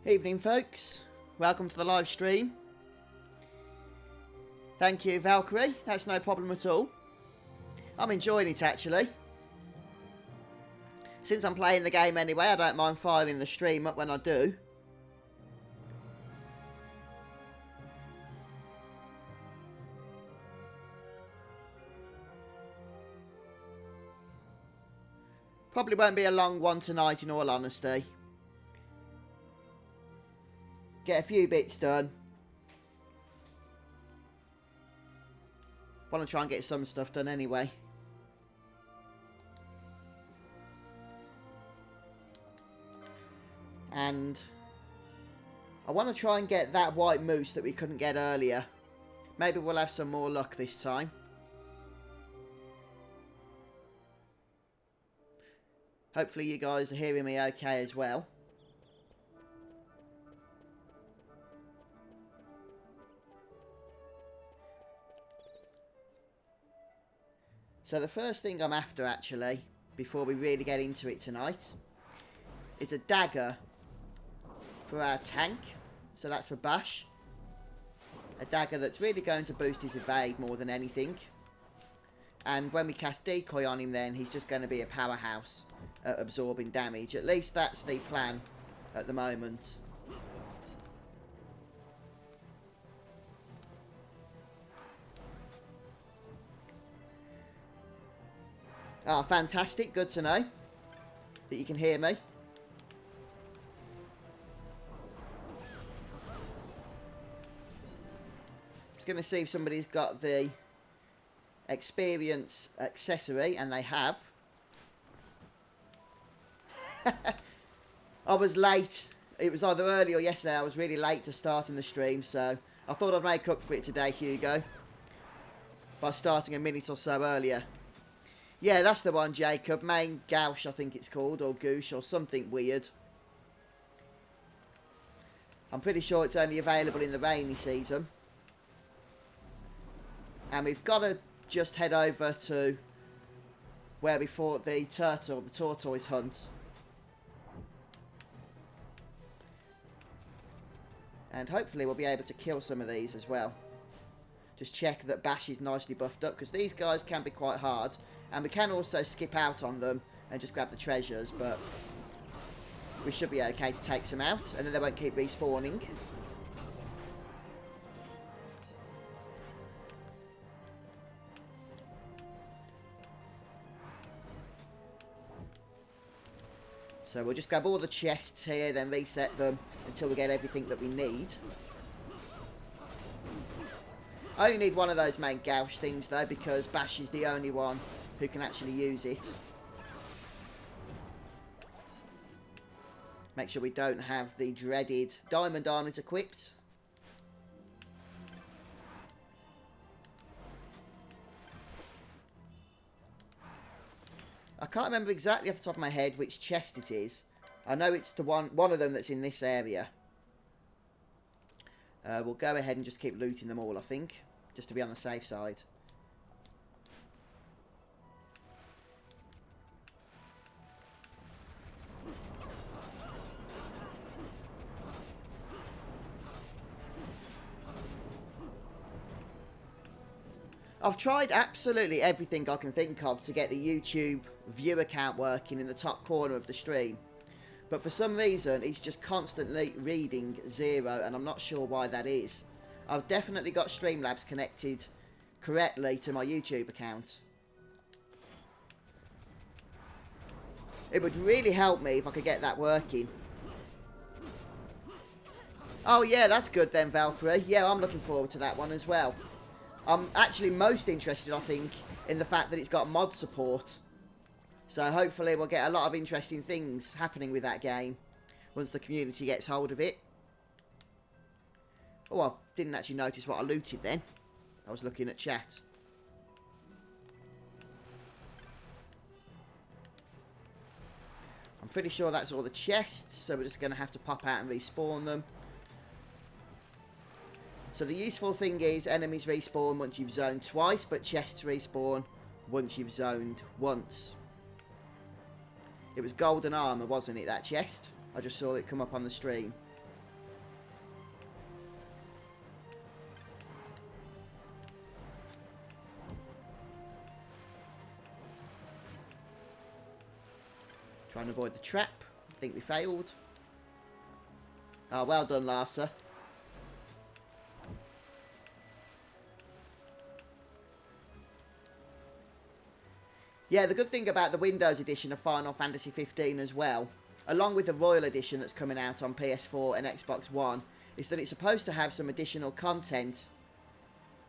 Evening folks, welcome to the live stream. Thank you Valkyrie, that's no problem at all. I'm enjoying it actually. Since I'm playing the game anyway, I don't mind firing the stream up when I do. Probably won't be a long one tonight in all honesty. Get a few bits done. Want to try and get some stuff done anyway. And I want to try and get that white moose that we couldn't get earlier. Maybe we'll have some more luck this time. Hopefully you guys are hearing me okay as well. So the first thing I'm after actually, before we really get into it tonight, is a dagger for our tank. So that's for Bash. A dagger that's really going to boost his evade more than anything. And when we cast decoy on him then, he's just going to be a powerhouse at absorbing damage. At least that's the plan at the moment. Ah, fantastic. Good to know that you can hear me. Just going to see if somebody's got the experience accessory, and they have. I was late. It was either early or yesterday. I was really late to starting the stream, so I thought I'd make up for it today, Hugo, by starting a minute or so earlier. Yeah, that's the one, Jacob. Main Gauche, I think it's called, or Goosh, or something weird. I'm pretty sure it's only available in the rainy season. And we've got to just head over to where we fought the turtle, the tortoise hunt. And hopefully we'll be able to kill some of these as well. Just check that Bash is nicely buffed up, because these guys can be quite hard. And we can also skip out on them and just grab the treasures, but we should be okay to take some out, and then they won't keep respawning. So we'll just grab all the chests here, then reset them until we get everything that we need. I only need one of those main Gauche things though, because Bash is the only one who can actually use it. Make sure we don't have the dreaded diamond armlet equipped. I can't remember exactly off the top of my head which chest it is. I know it's the one of them that's in this area. We'll go ahead and just keep looting them all, I think, just to be on the safe side. I've tried absolutely everything I can think of to get the YouTube view account working in the top corner of the stream. But for some reason, it's just constantly reading 0, and I'm not sure why that is. I've definitely got Streamlabs connected correctly to my YouTube account. It would really help me if I could get that working. Oh yeah, that's good then, Valkyrie. Yeah, I'm looking forward to that one as well. I'm actually most interested, I think, in the fact that it's got mod support. So hopefully we'll get a lot of interesting things happening with that game once the community gets hold of it. Oh, I didn't actually notice what I looted then. I was looking at chat. I'm pretty sure that's all the chests, so we're just going to have to pop out and respawn them. So the useful thing is enemies respawn once you've zoned twice, but chests respawn once you've zoned once. It was golden armour, wasn't it, that chest? I just saw it come up on the stream. and avoid the trap. I think we failed. Oh, well done, Larsa. Yeah, the good thing about the Windows edition of Final Fantasy 15 as well, along with the Royal edition that's coming out on PS4 and Xbox One, is that it's supposed to have some additional content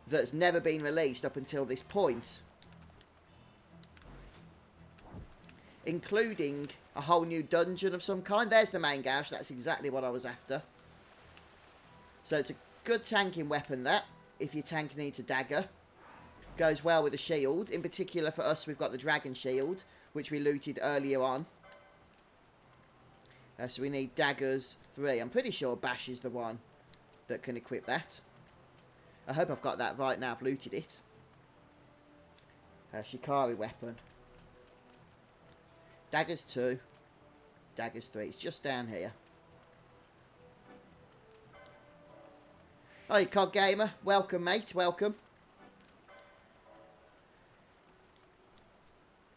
that's never been released up until this point. Including a whole new dungeon of some kind. There's the main gouge, that's exactly what I was after. So it's a good tanking weapon, that, if your tank needs a dagger. Goes well with a shield. In particular for us, we've got the dragon shield, which we looted earlier on. So we need daggers 3. I'm pretty sure Bash is the one that can equip that. I hope I've got that right now. I've looted it. Shikari weapon. Daggers 2. Daggers 3. It's just down here. Hi, COD Gamer. Welcome, mate. Welcome.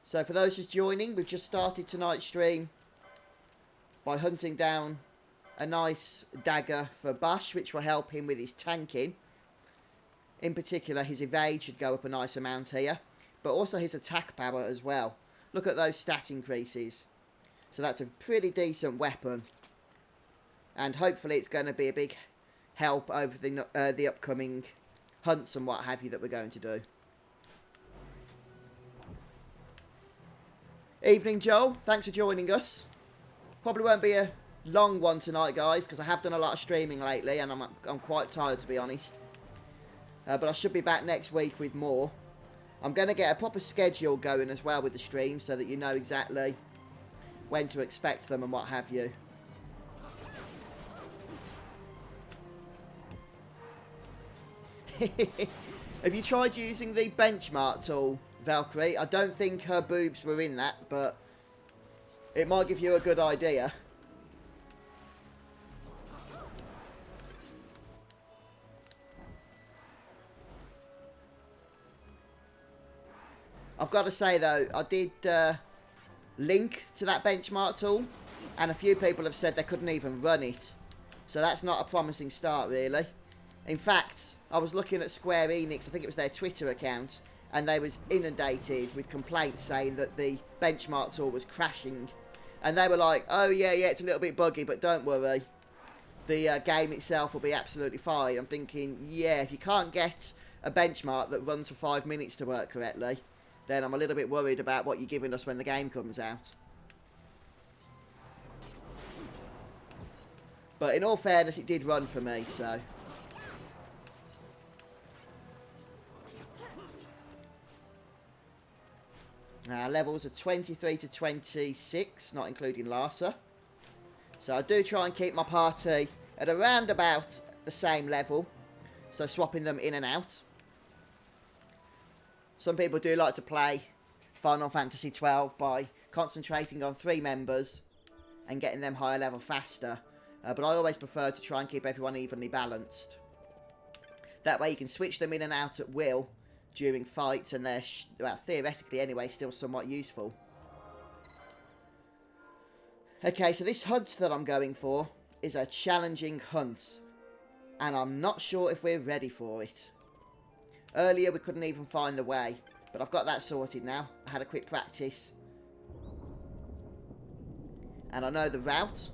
So for those just joining, we've just started tonight's stream by hunting down a nice dagger for Bash, which will help him with his tanking. In particular, his evade should go up a nice amount here, but also his attack power as well. Look at those stat increases. So that's a pretty decent weapon. And hopefully it's going to be a big help over the upcoming hunts and what have you that we're going to do. Evening, Joel. Thanks for joining us. Probably won't be a long one tonight, guys, because I have done a lot of streaming lately and I'm quite tired, to be honest. But I should be back next week with more. I'm going to get a proper schedule going as well with the streams so that you know exactly when to expect them and what have you. Have you tried using the benchmark tool, Valkyrie? I don't think her boobs were in that, but it might give you a good idea. I've got to say though, I did link to that benchmark tool, and a few people have said they couldn't even run it. So that's not a promising start, really. In fact, I was looking at Square Enix, I think it was their Twitter account, and they was inundated with complaints saying that the benchmark tool was crashing. And they were like, oh yeah, it's a little bit buggy, but don't worry. The game itself will be absolutely fine. I'm thinking, yeah, if you can't get a benchmark that runs for 5 minutes to work correctly, then I'm a little bit worried about what you're giving us when the game comes out. But in all fairness, it did run for me, so... levels are 23 to 26, not including Larsa. So I do try and keep my party at around about the same level. So swapping them in and out. Some people do like to play Final Fantasy 12 by concentrating on 3 members and getting them higher level faster. But I always prefer to try and keep everyone evenly balanced. That way you can switch them in and out at will during fights, and they're, well, theoretically anyway, still somewhat useful. Okay, so this hunt that I'm going for is a challenging hunt, and I'm not sure if we're ready for it. Earlier we couldn't even find the way, but I've got that sorted now. I had a quick practice. And I know the route.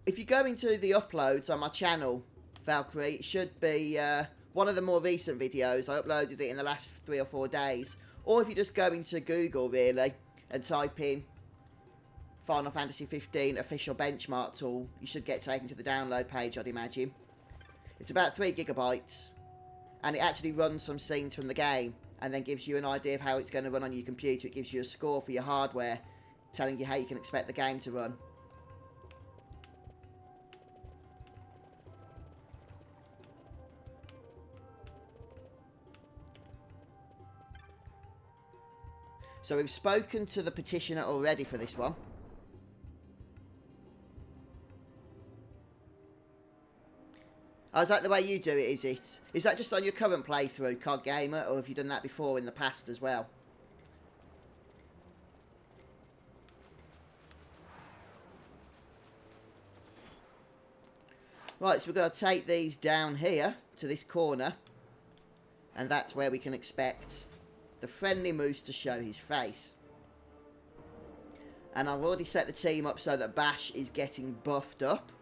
If you go into the uploads on my channel, Valkyrie, it should be one of the more recent videos. I uploaded it in the last 3 or 4 days. Or if you just go into Google, really, and type in Final Fantasy 15 official benchmark tool, you should get taken to the download page, I'd imagine. It's about 3 gigabytes, and it actually runs some scenes from the game, and then gives you an idea of how it's going to run on your computer. It gives you a score for your hardware, telling you how you can expect the game to run. So we've spoken to the petitioner already for this one. Oh, is that the way you do it, is it? Is that just on your current playthrough, COD Gamer, or have you done that before in the past as well? Right, so we're going to take these down here to this corner. And that's where we can expect the friendly Mousse to show his face. And I've already set the team up so that Bash is getting buffed up.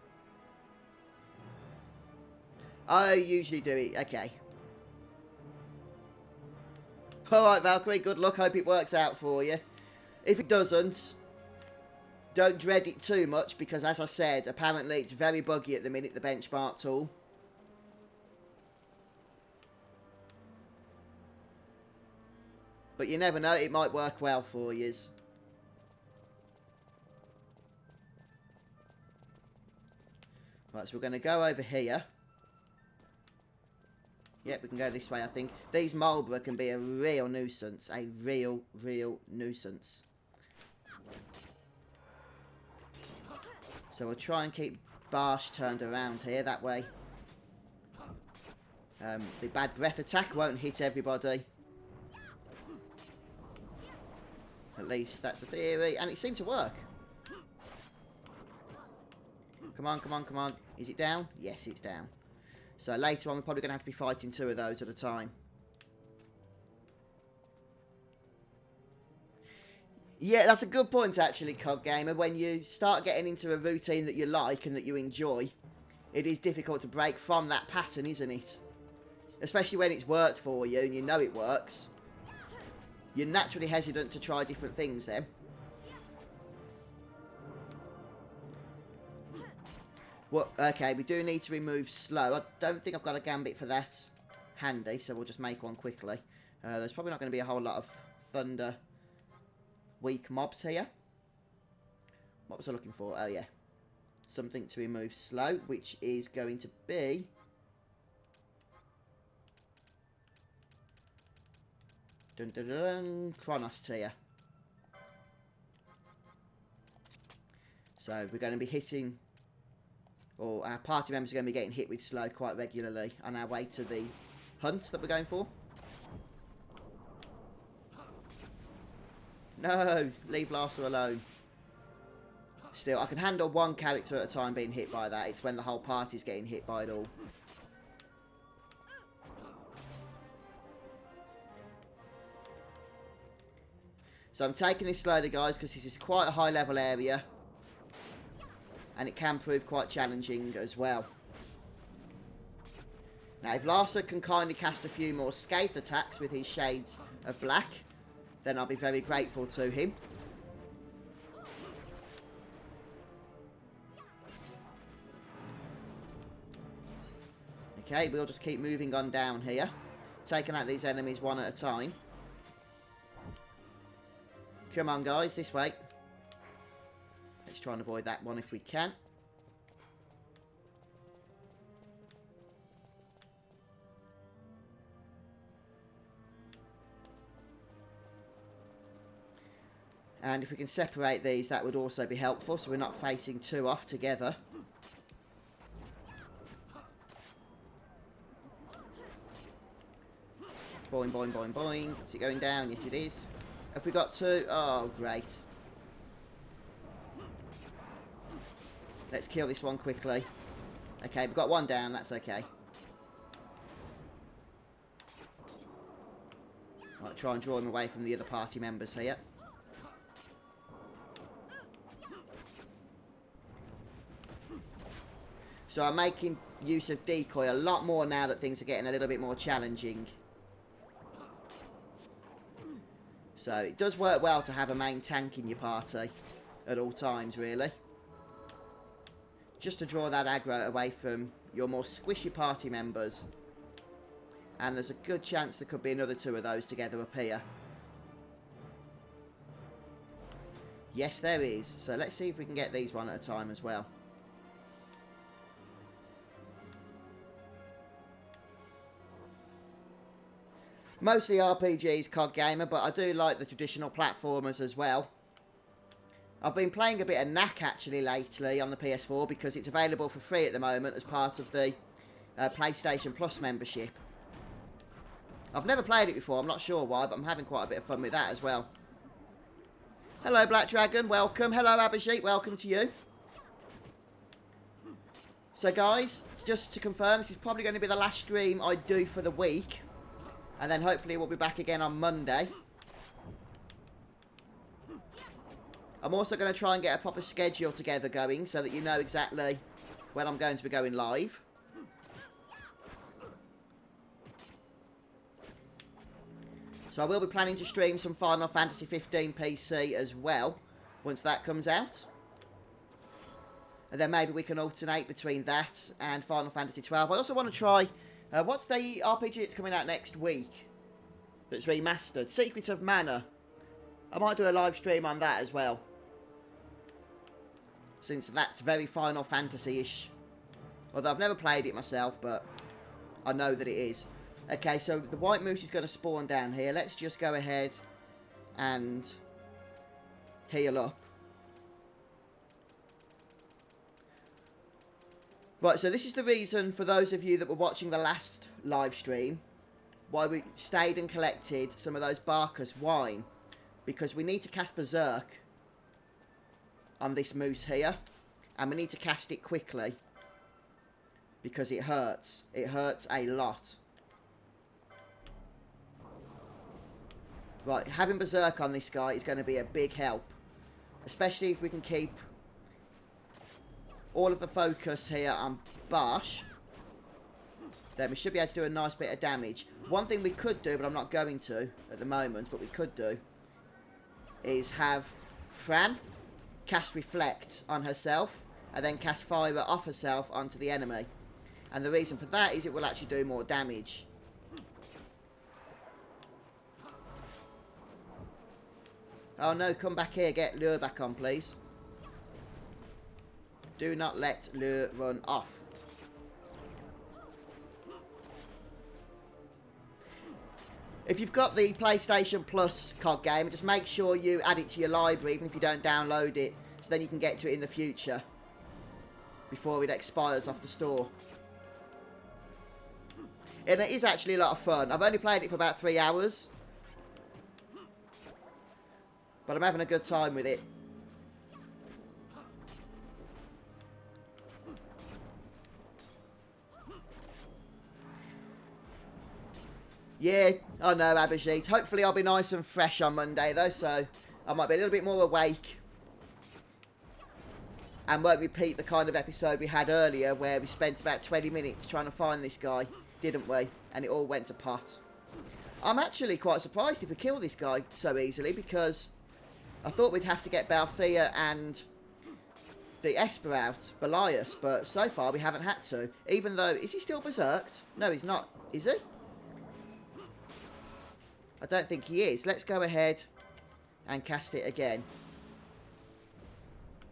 I usually do it. Okay. Alright, Valkyrie, good luck. Hope it works out for you. If it doesn't, don't dread it too much because, as I said, apparently it's very buggy at the minute, the benchmark tool. But you never know, it might work well for you. Right, so we're going to go over here. Yep, we can go this way, I think. These Marlborough can be a real nuisance. A real nuisance. So we'll try and keep Bash turned around here, that way. The bad breath attack won't hit everybody. At least that's the theory. And it seemed to work. Come on, come on, come on. Is it down? Yes, it's down. So later on, we're probably going to have to be fighting 2 of those at a time. Yeah, that's a good point, actually, COD Gamer. When you start getting into a routine that you like and that you enjoy, it is difficult to break from that pattern, isn't it? Especially when it's worked for you and you know it works. You're naturally hesitant to try different things then. Well, okay, we do need to remove slow. I don't think I've got a Gambit for that handy, so we'll just make one quickly. There's probably not going to be a whole lot of thunder weak mobs here. What was I looking for? Oh, yeah. Something to remove slow, which is going to be... Dun, dun, dun, dun, Chronos tier. So we're going to be hitting... Or our party members are going to be getting hit with slow quite regularly on our way to the hunt that we're going for. No! Leave Larsa alone. Still, I can handle one character at a time being hit by that. It's when the whole party's getting hit by it all. So I'm taking this slowly, guys, because this is quite a high level area. And it can prove quite challenging as well. Now, if Larsa can kindly cast a few more scathe attacks with his Shades of Black, then I'll be very grateful to him. Okay, we'll just keep moving on down here, taking out these enemies one at a time. Come on, guys, this way. Let's try and avoid that one if we can. And if we can separate these, that would also be helpful, so we're not facing 2 off together. Boing, boing, boing, boing. Is it going down? Yes, it is. Have we got 2? Oh, great. Let's kill this one quickly. Okay, we've got 1 down. That's okay. Right, try and draw him away from the other party members here. So I'm making use of decoy a lot more now that things are getting a little bit more challenging. So it does work well to have a main tank in your party at all times, really. Just to draw that aggro away from your more squishy party members. And there's a good chance there could be another 2 of those together up here. Yes, there is. So let's see if we can get these one at a time as well. Mostly RPGs, COD Gamer, but I do like the traditional platformers as well. I've been playing a bit of Knack actually lately on the PS4 because it's available for free at the moment as part of the PlayStation Plus membership. I've never played it before, I'm not sure why, but I'm having quite a bit of fun with that as well. Hello Black Dragon, welcome. Hello Abhijit, welcome to you. So guys, just to confirm, this is probably going to be the last stream I do for the week. And then hopefully we'll be back again on Monday. I'm also going to try and get a proper schedule together going so that you know exactly when I'm going to be going live. So I will be planning to stream some Final Fantasy 15 PC as well, once that comes out. And then maybe we can alternate between that and Final Fantasy 12. I also want to try, what's the RPG that's coming out next week that's remastered? Secret of Mana. I might do a live stream on that as well, since that's very Final Fantasy-ish. Although I've never played it myself, but I know that it is. Okay, so the white moose is going to spawn down here. Let's just go ahead and heal up. Right, so this is the reason for those of you that were watching the last live stream why we stayed and collected some of those Barkus wine. Because we need to cast Berserk on this moose here. And we need to cast it quickly. Because it hurts. It hurts a lot. Right, having Berserk on this guy is going to be a big help. Especially if we can keep all of the focus here on Barsh. Then we should be able to do a nice bit of damage. One thing we could do, but I'm not going to at the moment, but we could do, is have Fran cast Reflect on herself, and then cast Fire off herself onto the enemy. And the reason for that is it will actually do more damage. Oh no, come back here, get Lure back on, please. Do not let Lure run off. If you've got the PlayStation Plus COD game, just make sure you add it to your library, even if you don't download it, so then you can get to it in the future, before it expires off the store. And it is actually a lot of fun. I've only played it for about 3 hours, but I'm having a good time with it. Yeah, I know, Abhijit. Hopefully I'll be nice and fresh on Monday, though, so I might be a little bit more awake. And won't repeat the kind of episode we had earlier, where we spent about 20 minutes trying to find this guy, didn't we? And it all went to pot. I'm actually quite surprised if we kill this guy so easily, because I thought we'd have to get Balthea and the Esper out, Belias, but so far we haven't had to. Even though, is he still berserked? No, he's not. Is he? I don't think he is. Let's go ahead and cast it again.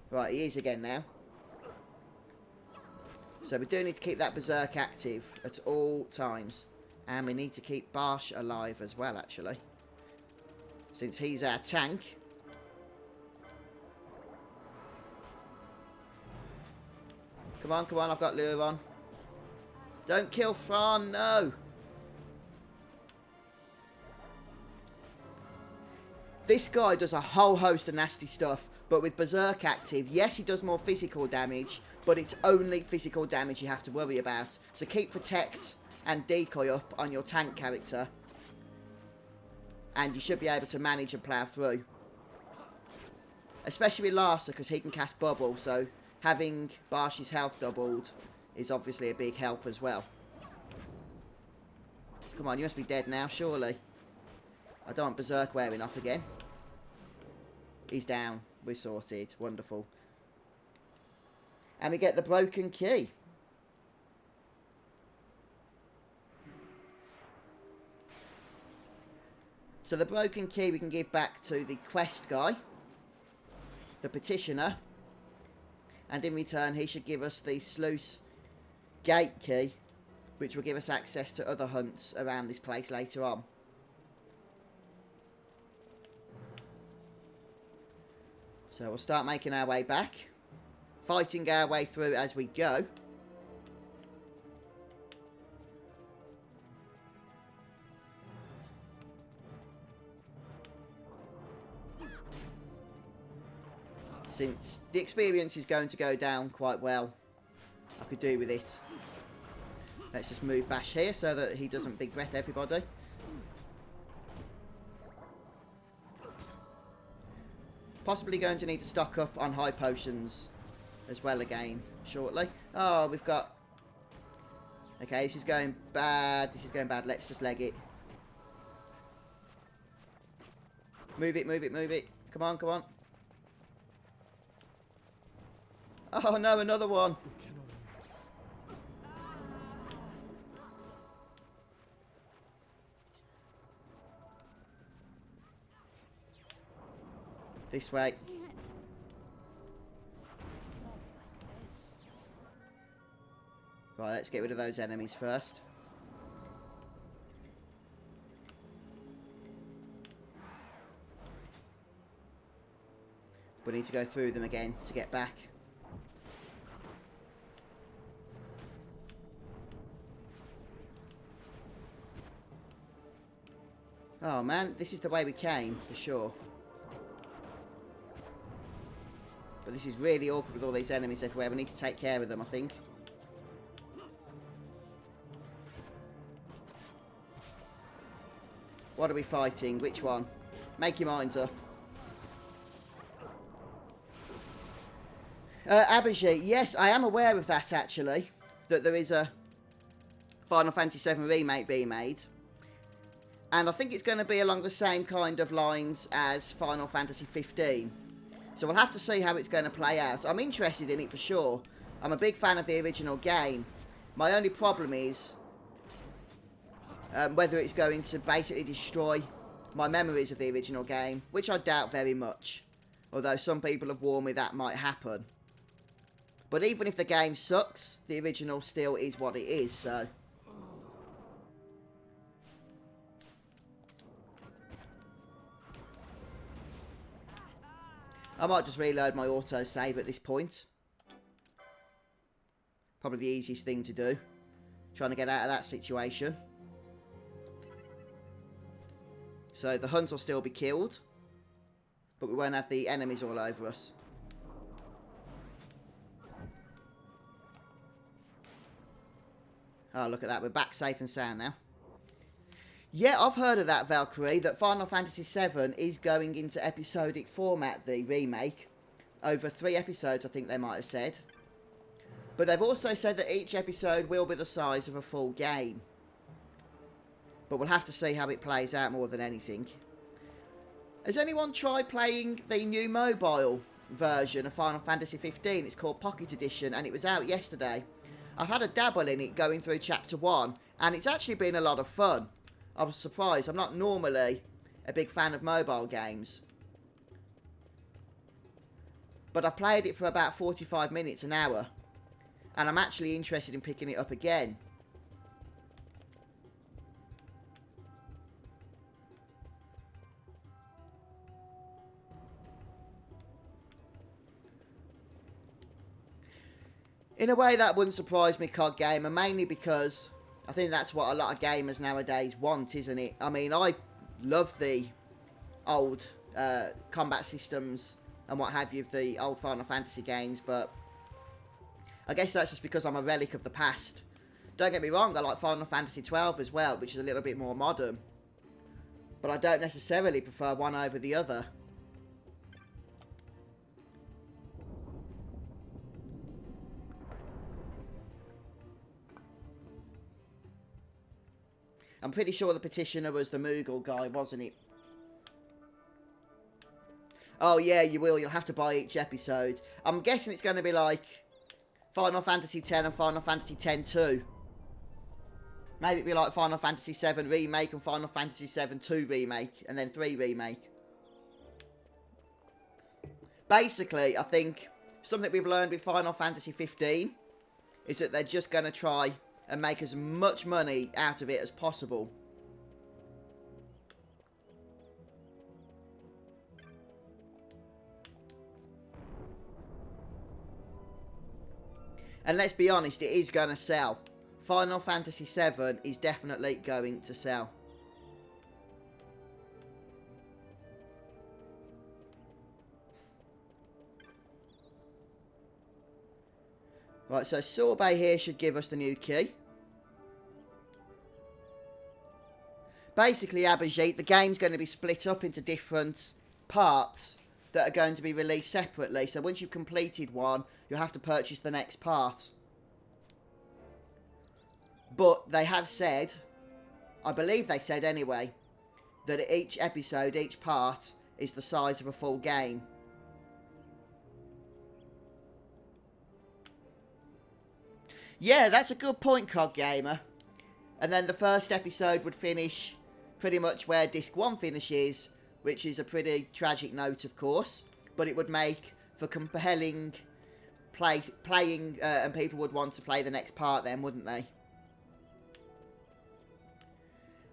Right, he is again now. So we do need to keep that Berserk active at all times. And we need to keep Barsh alive as well, actually, since he's our tank. Come on, come on, I've got Lure on. Don't kill Fran, no! This guy does a whole host of nasty stuff, but with Berserk active, yes, he does more physical damage, but it's only physical damage you have to worry about. So keep Protect and Decoy up on your tank character, and you should be able to manage and plough through. Especially with Larsa, because he can cast Bubble, so having Barsh's health doubled is obviously a big help as well. Come on, you must be dead now, surely. I don't want Berserk wearing off again. He's down. We're sorted. Wonderful. And we get the broken key. So the broken key we can give back to the quest guy, the petitioner. And in return he should give us the sluice gate key, which will give us access to other hunts around this place later on. So we'll start making our way back, fighting our way through as we go. Since the experience is going to go down quite well I could do with it. Let's just move Bash here so that he doesn't big breath everybody. Possibly going to need to stock up on high potions as well again shortly. Oh, we've got... Okay, this is going bad. This is going bad. Let's just leg it. Move it, move it, move it. Come on, come on. Oh no, another one. This way. Right, let's get rid of those enemies first. We need to go through them again to get back. Oh man, this is the way we came, for sure. But this is really awkward with all these enemies everywhere. We need to take care of them, I think. What are we fighting? Which one? Make your minds up. Ashe, yes, I am aware of that actually. That there is a Final Fantasy VII Remake being made. And I think it's going to be along the same kind of lines as Final Fantasy 15. So we'll have to see how it's going to play out. I'm interested in it for sure. I'm a big fan of the original game. My only problem is whether it's going to basically destroy my memories of the original game, which I doubt very much. Although some people have warned me that might happen. But even if the game sucks, the original still is what it is, so... I might just reload my autosave at this point. Probably the easiest thing to do. Trying to get out of that situation. So the Huns will still be killed. But we won't have the enemies all over us. Oh, look at that. We're back safe and sound now. Yeah, I've heard of that, Valkyrie, that Final Fantasy VII is going into episodic format, the remake. Over 3 episodes, I think they might have said. But they've also said that each episode will be the size of a full game. But we'll have to see how it plays out more than anything. Has anyone tried playing the new mobile version of Final Fantasy 15? It's called Pocket Edition, and it was out yesterday. I've had a dabble in it going through Chapter 1, and it's actually been a lot of fun. I was surprised. I'm not normally a big fan of mobile games. But I've played it for about 45 minutes, an hour. And I'm actually interested in picking it up again. In a way, that wouldn't surprise me, COD Gamer, mainly because I think that's what a lot of gamers nowadays want, isn't it? I mean, I love the old combat systems and what have you of the old Final Fantasy games, but I guess that's just because I'm a relic of the past. Don't get me wrong, I like Final Fantasy 12 as well, which is a little bit more modern. But I don't necessarily prefer one over the other. I'm pretty sure the petitioner was the Moogle guy, wasn't it? Oh yeah, you will. You'll have to buy each episode. I'm guessing it's going to be like Final Fantasy X and Final Fantasy X-2. Maybe it'd be like Final Fantasy VII Remake and Final Fantasy VII 2 Remake, and then 3 Remake. Basically, I think something we've learned with Final Fantasy 15 is that they're just going to try and make as much money out of it as possible. And let's be honest, it is going to sell. Final Fantasy VII is definitely going to sell. Right, so Sorbet here should give us the new key. Basically, Abhijit, the game's going to be split up into different parts that are going to be released separately. So once you've completed one, you'll have to purchase the next part. But they have said, I believe they said anyway, that each episode, each part, is the size of a full game. Yeah, that's a good point, COD Gamer. And then the first episode would finish pretty much where Disc 1 finishes, which is a pretty tragic note, of course. But it would make for compelling playing, and people would want to play the next part then, wouldn't they?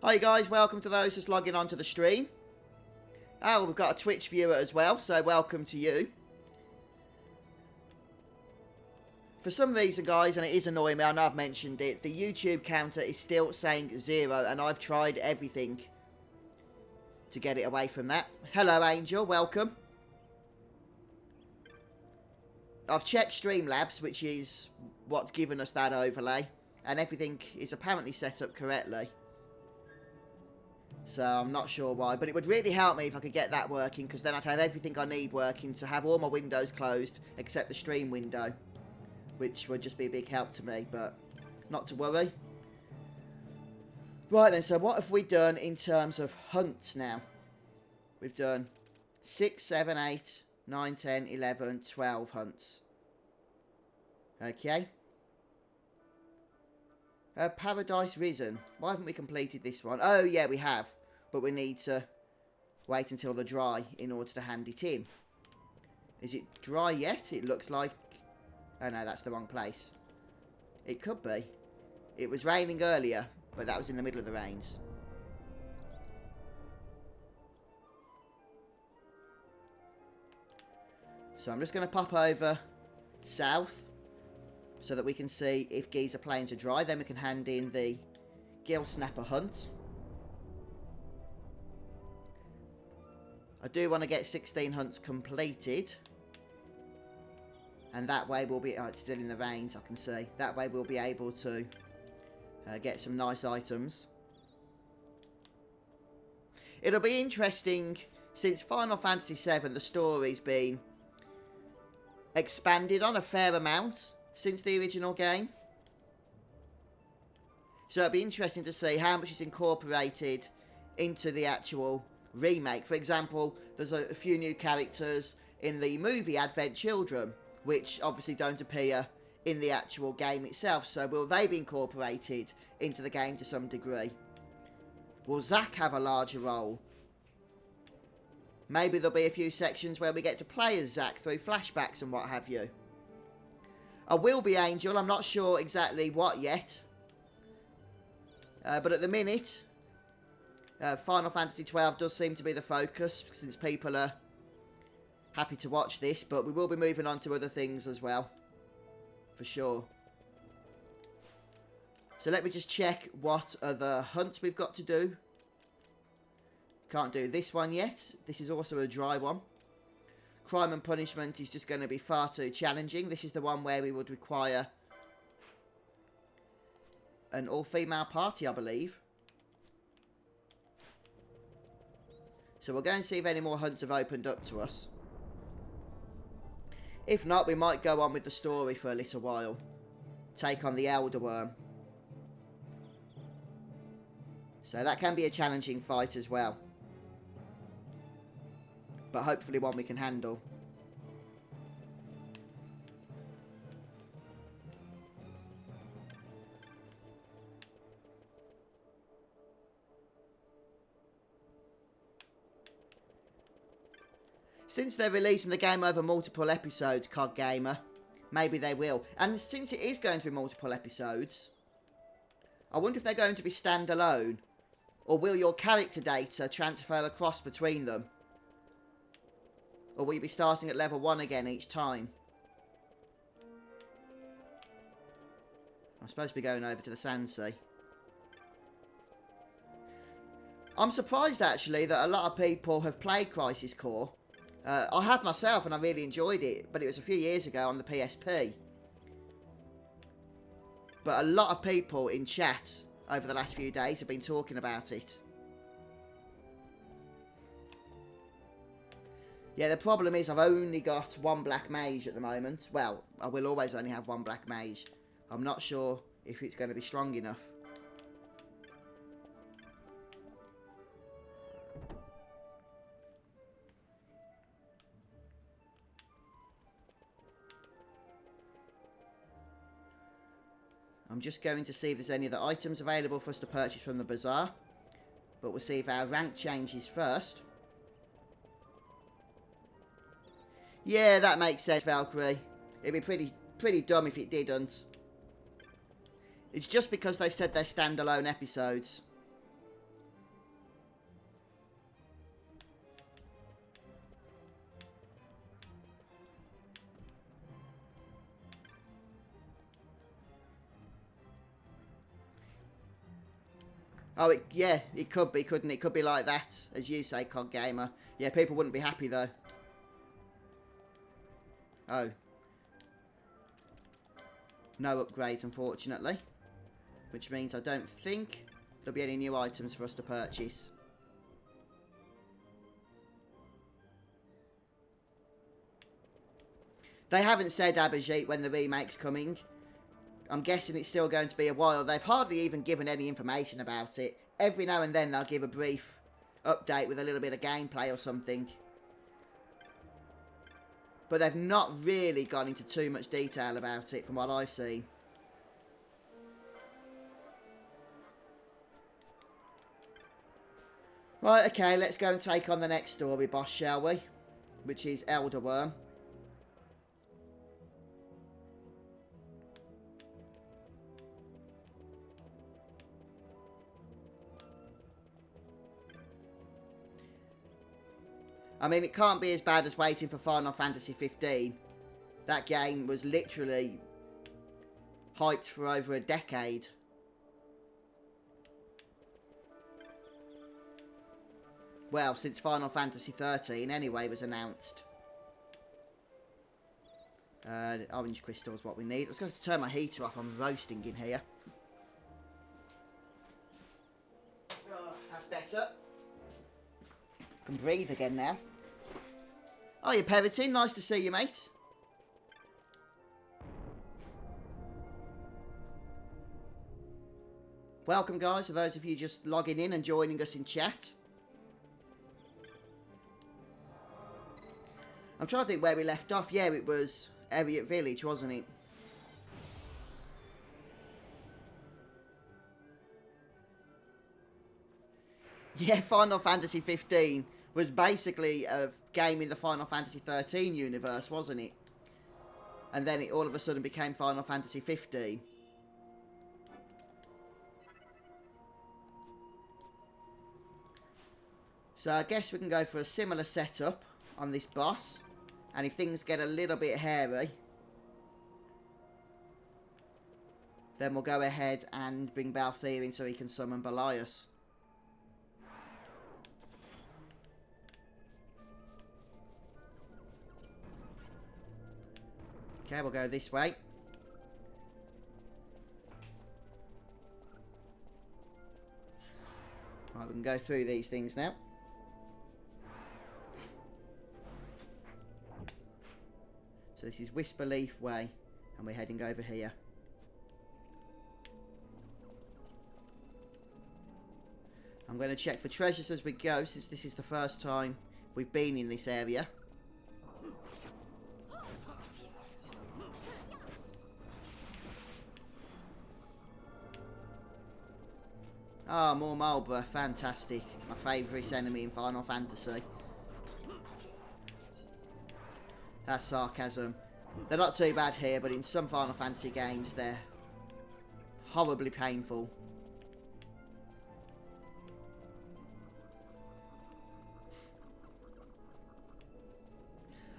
Hi guys, welcome to those just logging onto the stream. Oh, we've got a Twitch viewer as well, so welcome to you. For some reason, guys, and it is annoying me, I know I've mentioned it, the YouTube counter is still saying 0, and I've tried everything to get it away from that. Hello, Angel, welcome. I've checked Streamlabs, which is what's given us that overlay, and everything is apparently set up correctly. So I'm not sure why, but it would really help me if I could get that working, because then I'd have everything I need working to have all my windows closed except the stream window, which would just be a big help to me, but not to worry. Right then, so what have we done in terms of hunts now? We've done 6, 7, 8, 9, 10, 11, 12 hunts. Okay. Paradise Risen. Why haven't we completed this one? Oh, yeah, we have. But we need to wait until they're dry in order to hand it in. Is it dry yet? It looks like... Oh, no, that's the wrong place. It could be. It was raining earlier, but that was in the middle of the rains. So I'm just going to pop over south so that we can see if geese are plains are dry. Then we can hand in the gill snapper hunt. I do want to get 16 hunts completed. And that way we'll be... Oh, it's still in the rains, I can see. That way we'll be able to get some nice items. It'll be interesting, since Final Fantasy VII, the story's been expanded on a fair amount since the original game. So it'll be interesting to see how much is incorporated into the actual remake. For example, there's a few new characters in the movie Advent Children, which obviously don't appear in the actual game itself. So will they be incorporated into the game to some degree? Will Zack have a larger role? Maybe there'll be a few sections where we get to play as Zack through flashbacks and what have you. I will be Angel, I'm not sure exactly what yet. But at the minute, Final Fantasy XII does seem to be the focus, since people are happy to watch this, but we will be moving on to other things as well, for sure. So let me just check what other hunts we've got to do. Can't do this one yet. This is also a dry one. Crime and Punishment is just going to be far too challenging. This is the one where we would require an all-female party, I believe. So we'll go and see if any more hunts have opened up to us. If not, we might go on with the story for a little while. Take on the Elder Wyrm. So that can be a challenging fight as well. But hopefully one we can handle. Since they're releasing the game over multiple episodes, COD Gamer, maybe they will. And since it is going to be multiple episodes, I wonder if they're going to be standalone, or will your character data transfer across between them? Or will you be starting at level 1 again each time? I'm supposed to be going over to the Sandsea. I'm surprised actually that a lot of people have played Crisis Core. I have myself and I really enjoyed it, but it was a few years ago on the PSP. But a lot of people in chat over the last few days have been talking about it. Yeah, the problem is I've only got one black mage at the moment. Well, I will always only have one black mage. I'm not sure if it's going to be strong enough. I'm just going to see if there's any other items available for us to purchase from the bazaar. But we'll see if our rank changes first. Yeah, that makes sense, Valkyrie. It'd be pretty dumb if it didn't. It's just because they've said they're standalone episodes. Oh, yeah, it could be, couldn't it? It could be like that, as you say, COD Gamer. Yeah, people wouldn't be happy, though. Oh. No upgrades, unfortunately. Which means I don't think there'll be any new items for us to purchase. They haven't said, Abhijit, when the remake's coming. I'm guessing it's still going to be a while. They've hardly even given any information about it. Every now and then they'll give a brief update with a little bit of gameplay or something. But they've not really gone into too much detail about it from what I've seen. Right, okay, let's go and take on the next story boss, shall we? Which is Elder Wyrm. I mean, it can't be as bad as waiting for Final Fantasy 15. That game was literally hyped for over a decade. Well, since Final Fantasy 13 anyway was announced. Orange crystal is what we need. I was going to turn my heater off. I'm roasting in here. Oh, that's better. I can breathe again now. Oh, you're Peritin. Nice to see you, mate. Welcome, guys, to those of you just logging in and joining us in chat. I'm trying to think where we left off. Yeah, it was Elliot Village, wasn't it? Yeah, Final Fantasy 15 was basically a game in the Final Fantasy 13 universe, wasn't it? And then it all of a sudden became Final Fantasy 15. So I guess we can go for a similar setup on this boss. And if things get a little bit hairy, then we'll go ahead and bring Balthier in so he can summon Belias. Okay, we'll go this way. Right, we can go through these things now. So this is Whisperleaf Way, and we're heading over here. I'm going to check for treasures as we go, since this is the first time we've been in this area. Ah, more Marlborough, fantastic. My favourite enemy in Final Fantasy. That's sarcasm. They're not too bad here, but in some Final Fantasy games they're horribly painful.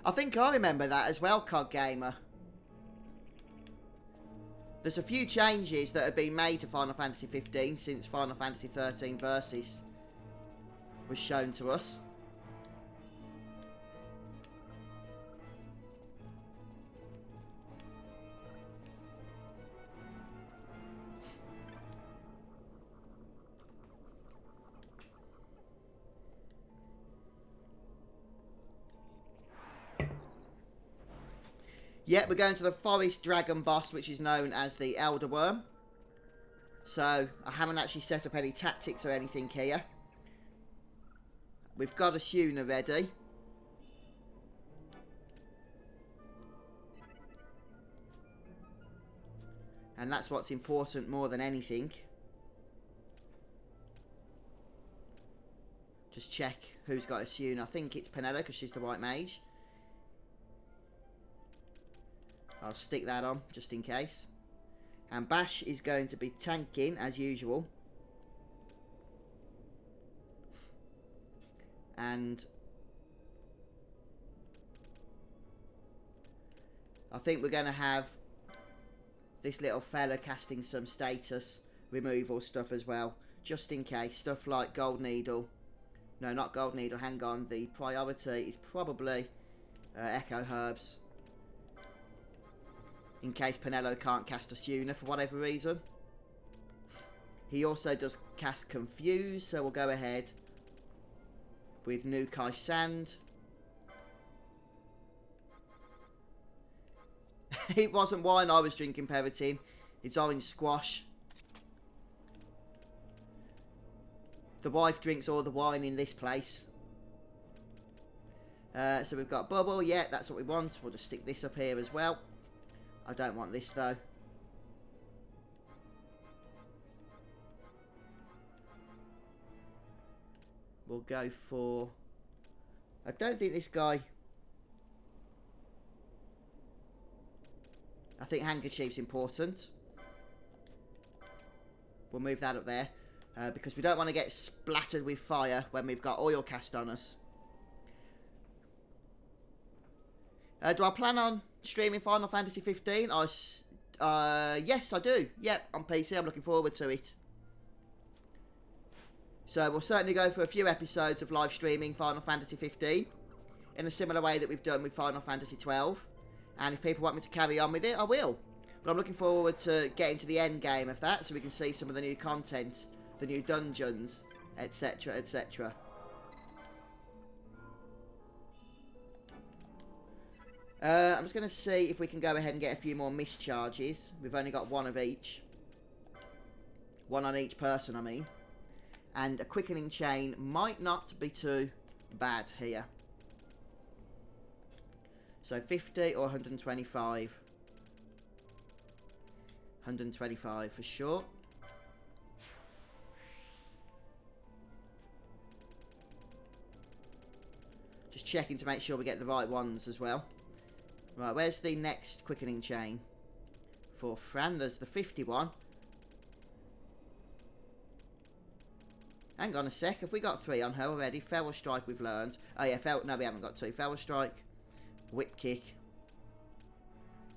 I think I remember that as well, COD Gamer. There's a few changes that have been made to Final Fantasy 15 since Final Fantasy 13 Versus was shown to us. Yeah, we're going to the forest dragon boss, which is known as the Elder Wyrm. So, I haven't actually set up any tactics or anything here. We've got a schooner ready. And that's what's important more than anything. Just check who's got a schooner. I think it's Penella because she's the white mage. I'll stick that on just in case. And Bash is going to be tanking as usual. And I think we're going to have this little fella casting some status removal stuff as well, just in case. Stuff like Gold Needle. No, not Gold Needle, hang on. The priority is probably Echo Herbs. In case Penello can't cast a schooner for whatever reason. He also does cast Confuse, so we'll go ahead with Nukai Sand. It wasn't wine I was drinking, Peritin. It's orange squash. The wife drinks all the wine in this place. So we've got Bubble. Yeah, that's what we want. We'll just stick this up here as well. I don't want this though. We'll go for... I don't think this guy... I think Handkerchief's important. We'll move that up there. Because we don't want to get splattered with fire when we've got oil cast on us. Do I plan on streaming Final Fantasy 15? Yes, I do. Yep, on PC. I'm looking forward to it. So we'll certainly go for a few episodes of live streaming Final Fantasy 15 in a similar way that we've done with Final Fantasy 12. And if people want me to carry on with it, I will. But I'm looking forward to getting to the end game of that so we can see some of the new content, the new dungeons, etc, etc. I'm just going to see if we can go ahead and get a few more mischarges. We've only got one of each. One on each person, I mean. And a quickening chain might not be too bad here. So 50 or 125. 125 for sure. Just checking to make sure we get the right ones as well. Right, where's the next quickening chain? For Fran, there's the 51. Hang on a sec, have we got 3 on her already? Feral Strike we've learned. Oh yeah, no we haven't got 2. Feral Strike, Whip Kick.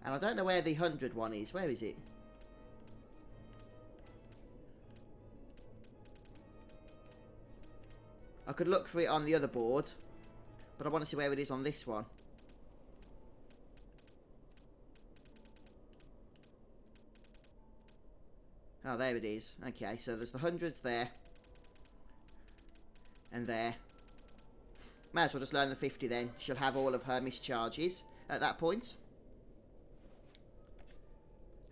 And I don't know where the 100 one is. Where is it? I could look for it on the other board, but I want to see where it is on this one. Oh, there it is. Okay, so there's the 100s there. And there. Might as well just learn the 50 then. She'll have all of her mischarges at that point.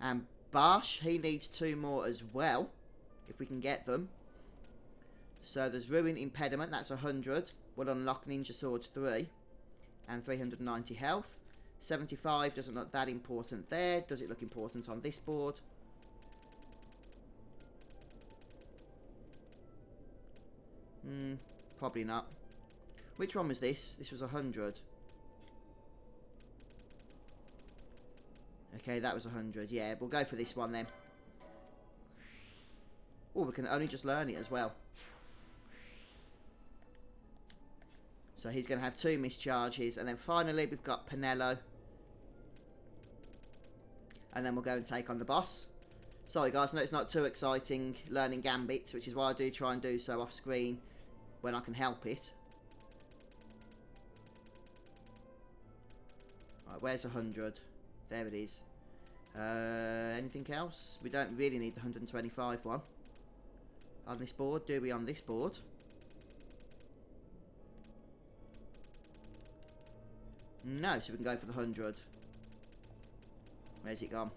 And Bash, he needs 2 more as well, if we can get them. So there's Ruin Impediment, that's 100. We'll unlock Ninja Sword 3. And 390 health. 75 doesn't look that important there. Does it look important on this board? Probably not. Which one was this? This was 100. Okay, that was 100. Yeah, we'll go for this one then. Oh, we can only just learn it as well. So he's going to have 2 mischarges. And then finally, we've got Penello. And then we'll go and take on the boss. Sorry guys, I know it's not too exciting learning Gambit, which is why I do try and do so off screen when I can help it. Right, where's 100? There it is. Anything else? We don't really need the 125 one on this board, do we? On this board, no, so we can go for the 100. Where's it gone?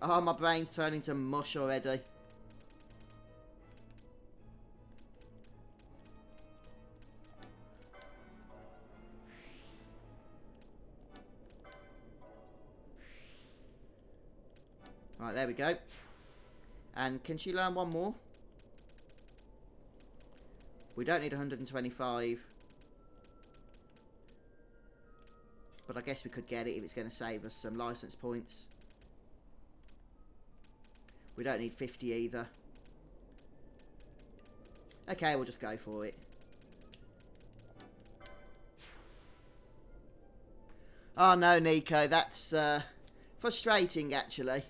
Oh, my brain's turning to mush already. Right, there we go. And can she learn one more? We don't need 125. But I guess we could get it if it's going to save us some license points. We don't need 50 either. Okay, we'll just go for it. Oh no, Nico, that's frustrating actually.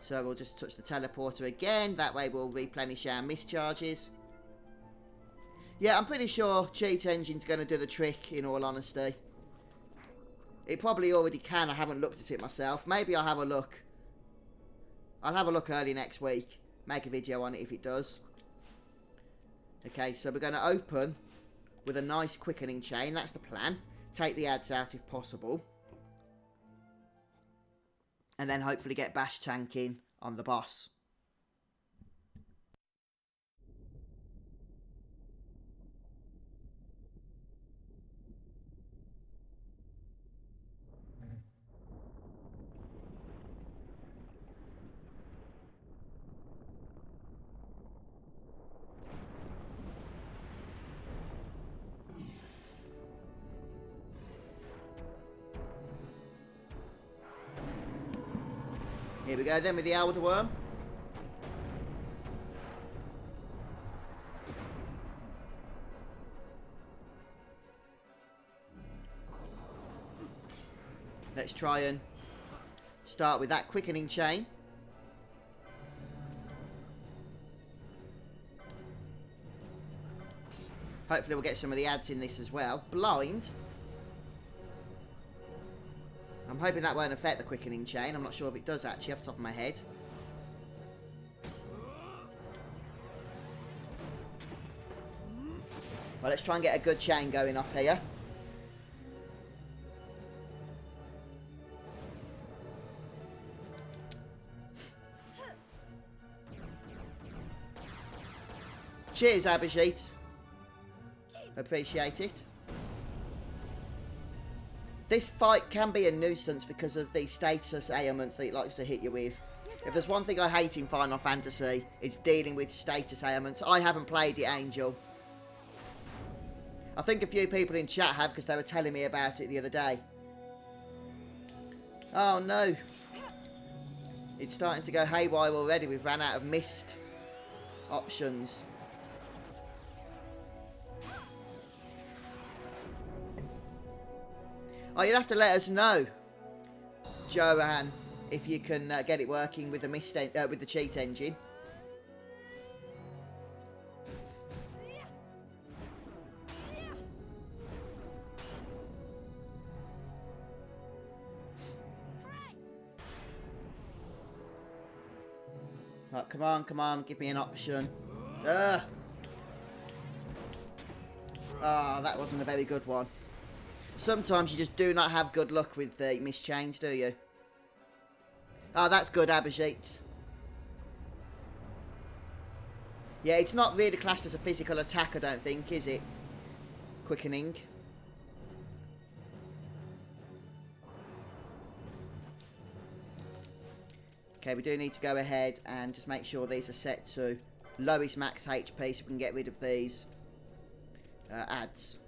So we'll just touch the teleporter again. That way we'll replenish our mischarges. Yeah, I'm pretty sure Cheat Engine's going to do the trick, in all honesty. It probably already can. I haven't looked at it myself. Maybe I'll have a look. I'll have a look early next week. Make a video on it if it does. Okay, so we're going to open with a nice quickening chain. That's the plan. Take the ads out if possible. And then hopefully get bash tanking on the boss. Here we go then with the Elder Wyrm. Let's try and start with that quickening chain. Hopefully we'll get some of the ads in this as well. Blind. I'm hoping that won't affect the quickening chain. I'm not sure if it does actually off the top of my head. Well, let's try and get a good chain going off here. Cheers, Abhijit. Appreciate it. This fight can be a nuisance because of the status ailments that it likes to hit you with. If there's one thing I hate in Final Fantasy, it's dealing with status ailments. I haven't played it, Angel. I think a few people in chat have because they were telling me about it the other day. Oh no. It's starting to go haywire already. We've ran out of mist options. Oh, you'll have to let us know, Joanne, if you can get it working with the with the cheat engine. Right, come on, give me an option. Ah, that wasn't a very good one. Sometimes you just do not have good luck with the mischains, do you? Oh, that's good, Abhijit. Yeah, it's not really classed as a physical attack, I don't think, is it? Quickening. Okay, we do need to go ahead and just make sure these are set to lowest max HP so we can get rid of these ads.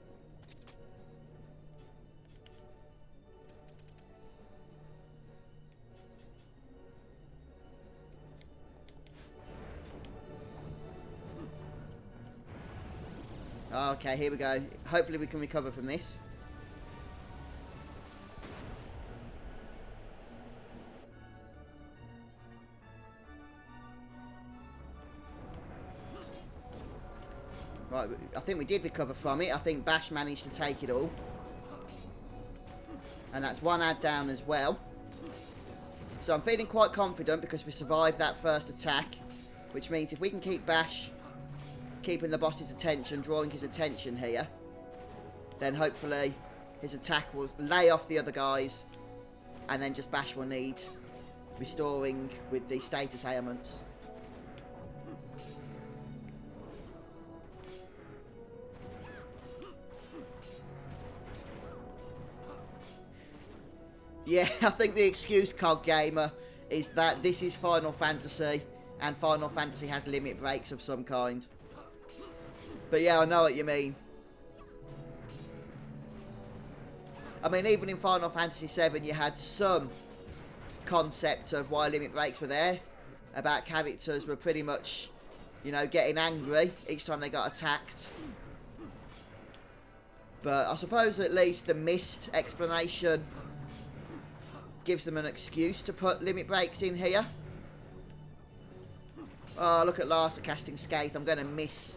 Okay, here we go. Hopefully we can recover from this. Right, I think we did recover from it. I think Bash managed to take it all. And that's one ad down as well. So I'm feeling quite confident because we survived that first attack. Which means if we can keep Bash keeping the boss's attention, drawing his attention here, then hopefully his attack will lay off the other guys, and then just Bash will need restoring with the status ailments. Yeah, I think the excuse, COG Gamer, is that this is Final Fantasy, and Final Fantasy has limit breaks of some kind. But yeah, I know what you mean. I mean, even in Final Fantasy VII, you had some concept of why limit breaks were there. About characters were pretty much, you know, getting angry each time they got attacked. But I suppose at least the missed explanation gives them an excuse to put limit breaks in here. Oh, look at Larsa casting Scathe. I'm going to miss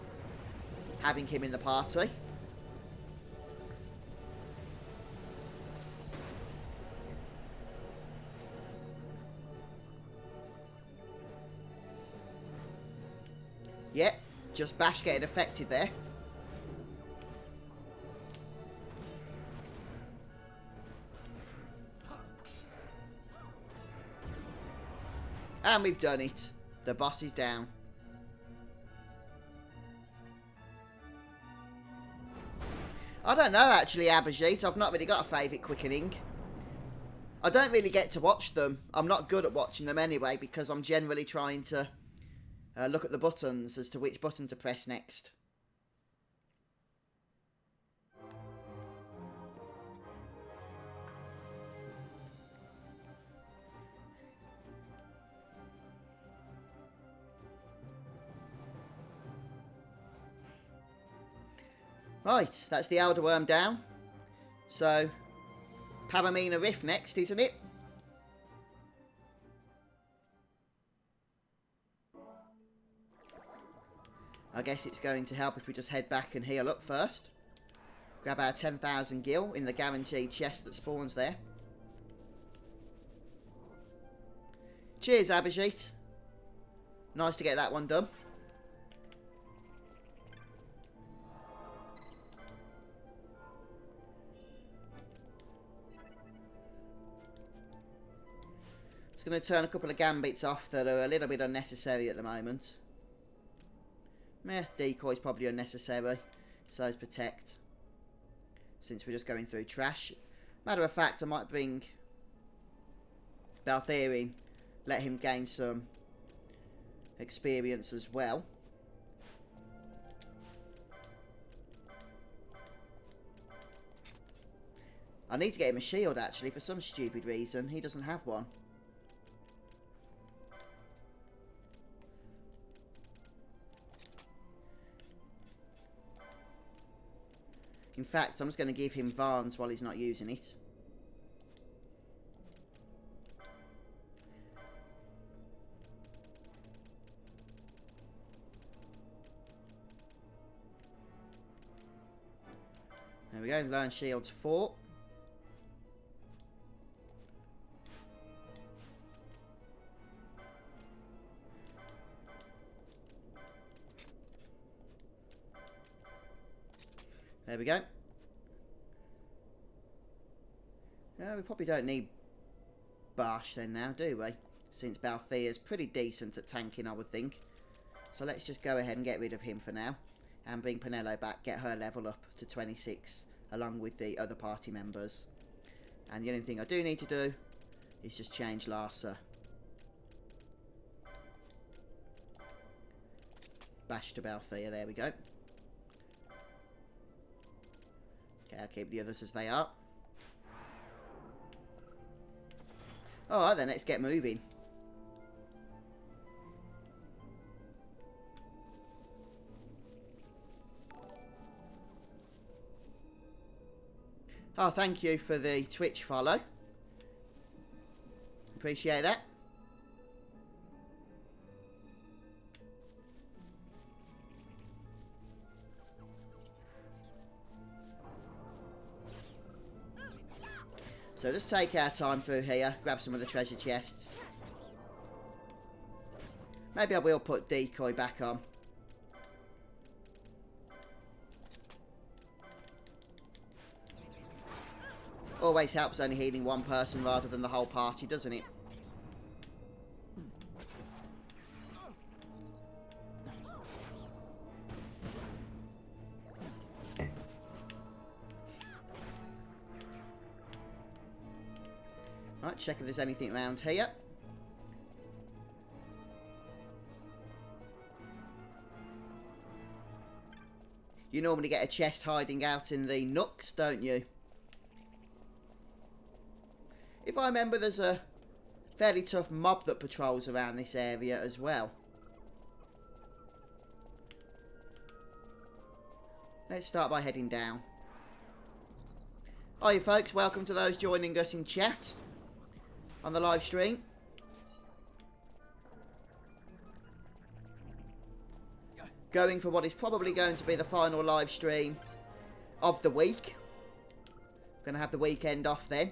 having him in the party. Yep, just Bash getting affected there. And we've done it. The boss is down. I don't know actually, Abhijit. I've not really got a favourite quickening. I don't really get to watch them. I'm not good at watching them anyway because I'm generally trying to look at the buttons as to which button to press next. Right, that's the Elder Wyrm down. So, Paramina Rift next, isn't it? I guess it's going to help if we just head back and heal up first. Grab our 10,000 gil in the guaranteed chest that spawns there. Cheers, Abhijit. Nice to get that one done. Just going to turn a couple of Gambits off that are a little bit unnecessary at the moment. Meh, decoy's probably unnecessary. So is protect. Since we're just going through trash. Matter of fact, I might bring Balthier in. Let him gain some experience as well. I need to get him a shield actually for some stupid reason. He doesn't have one. In fact, I'm just going to give him Varns while he's not using it. There we go, learn shields 4. There we go. We probably don't need Bash then now, do we? Since Balthier's pretty decent at tanking, I would think. So let's just go ahead and get rid of him for now. And bring Penelo back, get her level up to 26, along with the other party members. And the only thing I do need to do is just change Larsa. Bash to Balthier, there we go. Okay, I'll keep the others as they are. Alright then, let's get moving. Oh, thank you for the Twitch follow. Appreciate that. So let's take our time through here, grab some of the treasure chests. Maybe I will put decoy back on. Always helps only healing one person rather than the whole party, doesn't it? Right, check if there's anything around here. You normally get a chest hiding out in the nooks, don't you? If I remember, there's a fairly tough mob that patrols around this area as well. Let's start by heading down. Hiya folks, welcome to those joining us in chat on the live stream. Going for what is probably going to be the final live stream of the week. Going to have the weekend off then.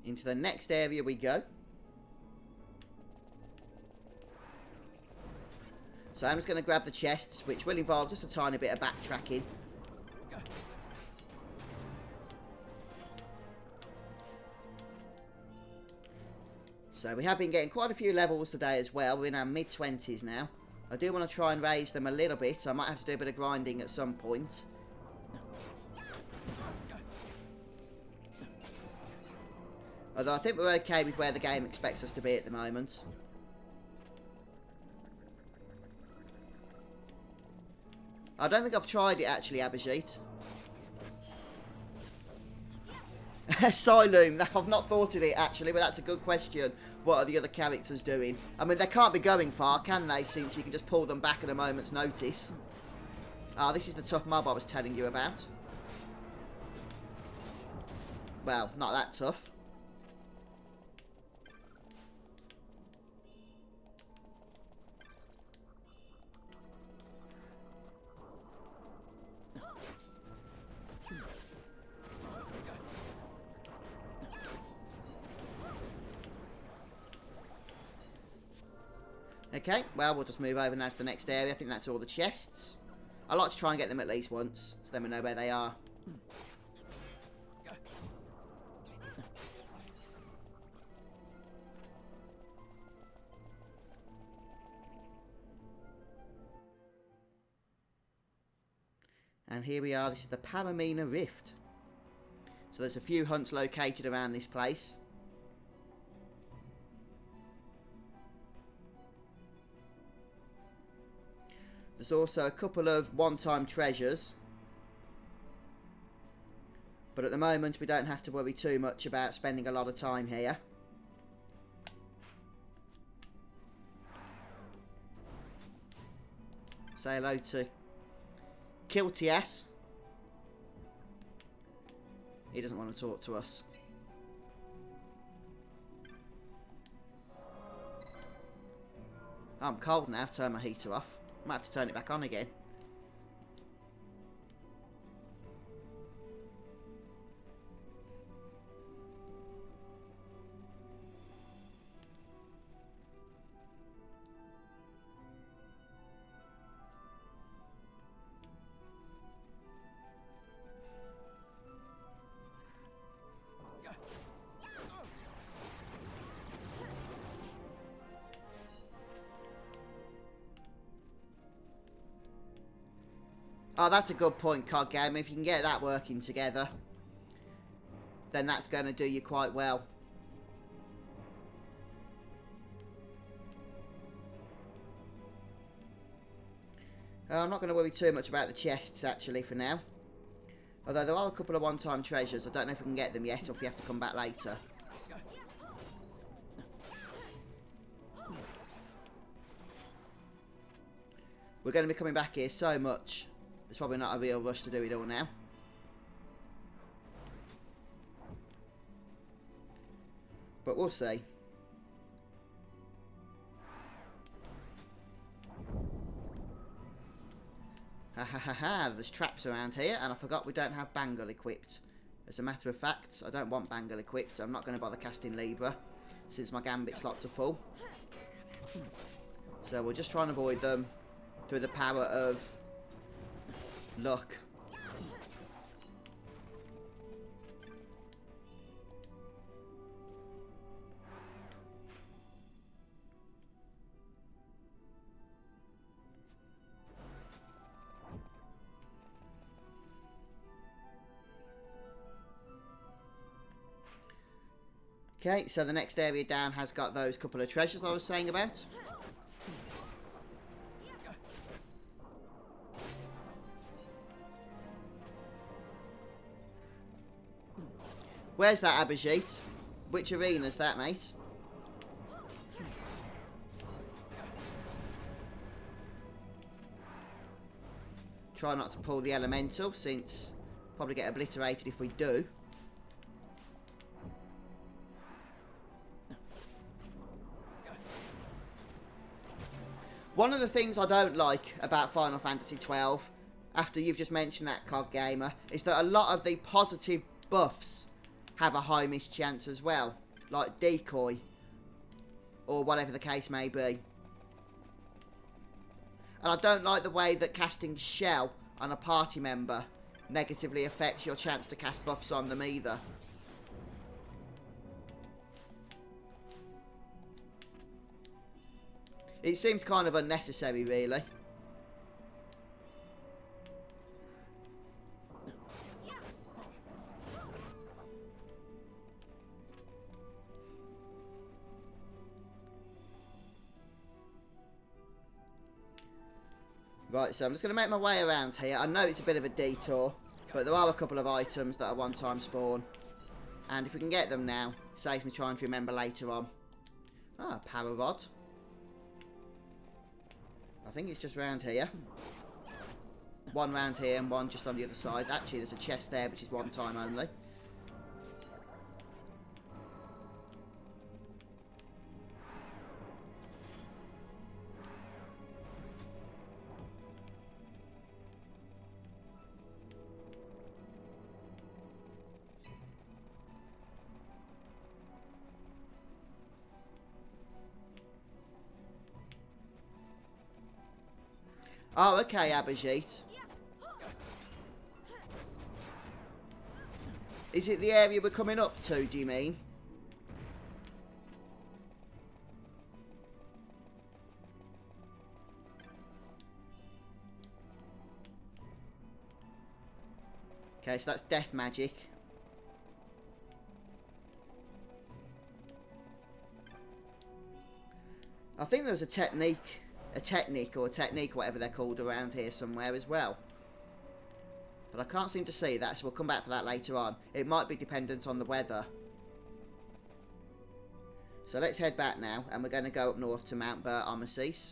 Into the next area we go. So I'm just going to grab the chests, which will involve just a tiny bit of backtracking. So we have been getting quite a few levels today as well. We're in our mid-20s now. I do want to try and raise them a little bit, so I might have to do a bit of grinding at some point. Although I think we're okay with where the game expects us to be at the moment. I don't think I've tried it actually, Abhijit. Siloom, I've not thought of it actually, but that's a good question. What are the other characters doing? I mean, they can't be going far, can they, since you can just pull them back at a moment's notice. Ah, this is the tough mob I was telling you about. Well, not that tough. Okay, well, we'll just move over now to the next area. I think that's all the chests. I like to try and get them at least once, so then we know where they are. And here we are. This is the Paramina Rift. So there's a few hunts located around this place. There's also a couple of one-time treasures. But at the moment we don't have to worry too much about spending a lot of time here. Say hello to Kiltias. He doesn't want to talk to us. I'm cold now, turn my heater off. Might have to turn it back on again. Oh, that's a good point, COD Game. If you can get that working together, then that's going to do you quite well. I'm not going to worry too much about the chests, actually, for now. Although there are a couple of one-time treasures. I don't know if we can get them yet, or if we have to come back later. We're going to be coming back here so much. There's probably not a real rush to do it all now. But we'll see. Ha ha ha ha, there's traps around here, and I forgot we don't have Bangle equipped. As a matter of fact, I don't want Bangle equipped. I'm not going to bother casting Libra, since my Gambit slots are full. So we'll just try and avoid them through the power of luck. Okay, so the next area down has got those couple of treasures I was saying about. Where's that Abhijit? Which arena's that, mate? Try not to pull the elemental, since probably get obliterated if we do. One of the things I don't like about Final Fantasy XII, after you've just mentioned that, COG Gamer, is that a lot of the positive buffs have a high miss chance as well. Like Decoy, or whatever the case may be. And I don't like the way that casting Shell on a party member negatively affects your chance to cast buffs on them either. It seems kind of unnecessary, really. Right, so I'm just going to make my way around here. I know it's a bit of a detour, but there are a couple of items that are one-time spawn. And if we can get them now, it saves me trying to remember later on. Ah, power rod. I think it's just round here. One round here and one just on the other side. Actually, there's a chest there, which is one time only. Oh, okay, Abhijit. Is it the area we're coming up to, do you mean? Okay, so that's death magic. I think there was a technique, whatever they're called, around here somewhere as well. But I can't seem to see that, so we'll come back for that later on. It might be dependent on the weather. So let's head back now, and we're going to go up north to Mount Burt-Omesis.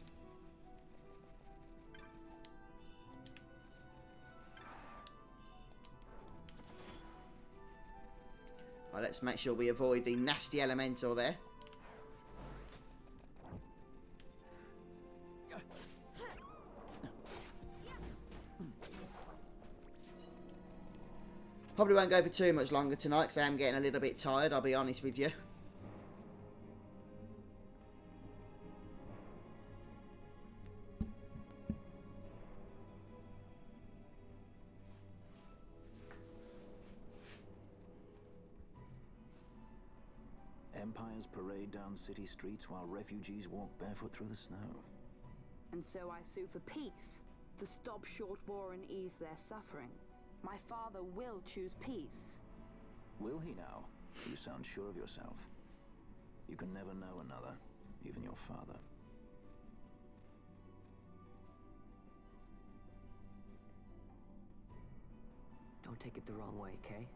Right, let's make sure we avoid the nasty elemental there. Probably won't go for too much longer tonight because I am getting a little bit tired, I'll be honest with you. Empires parade down city streets while refugees walk barefoot through the snow. And so I sue for peace, to stop short war and ease their suffering. My father will choose peace. Will he now? You sound sure of yourself. You can never know another, even your father. Don't take it the wrong way, Kay?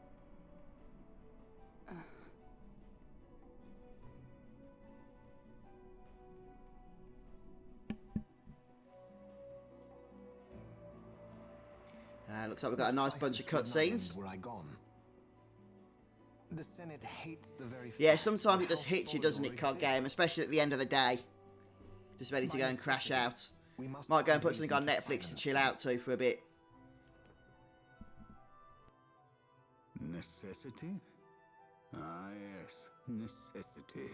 Looks like we've got a nice bunch of cutscenes. The Senate hates the very Yeah, sometimes it just hits you, doesn't it, COD game? Especially at the end of the day. Just ready to go and crash out. Might go and put something on Netflix to chill out to for a bit. Necessity? Ah, yes, necessity.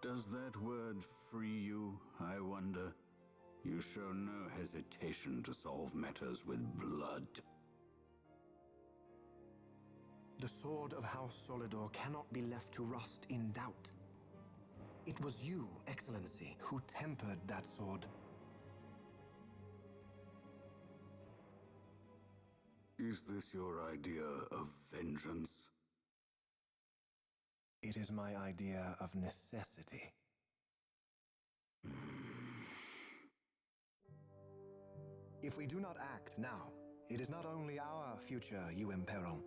Does that word free you, I wonder? You show no hesitation to solve matters with blood. The sword of House Solidor cannot be left to rust in doubt. It was you, Excellency, who tempered that sword. Is this your idea of vengeance? It is my idea of necessity. If we do not act now, it is not only our future you imperil.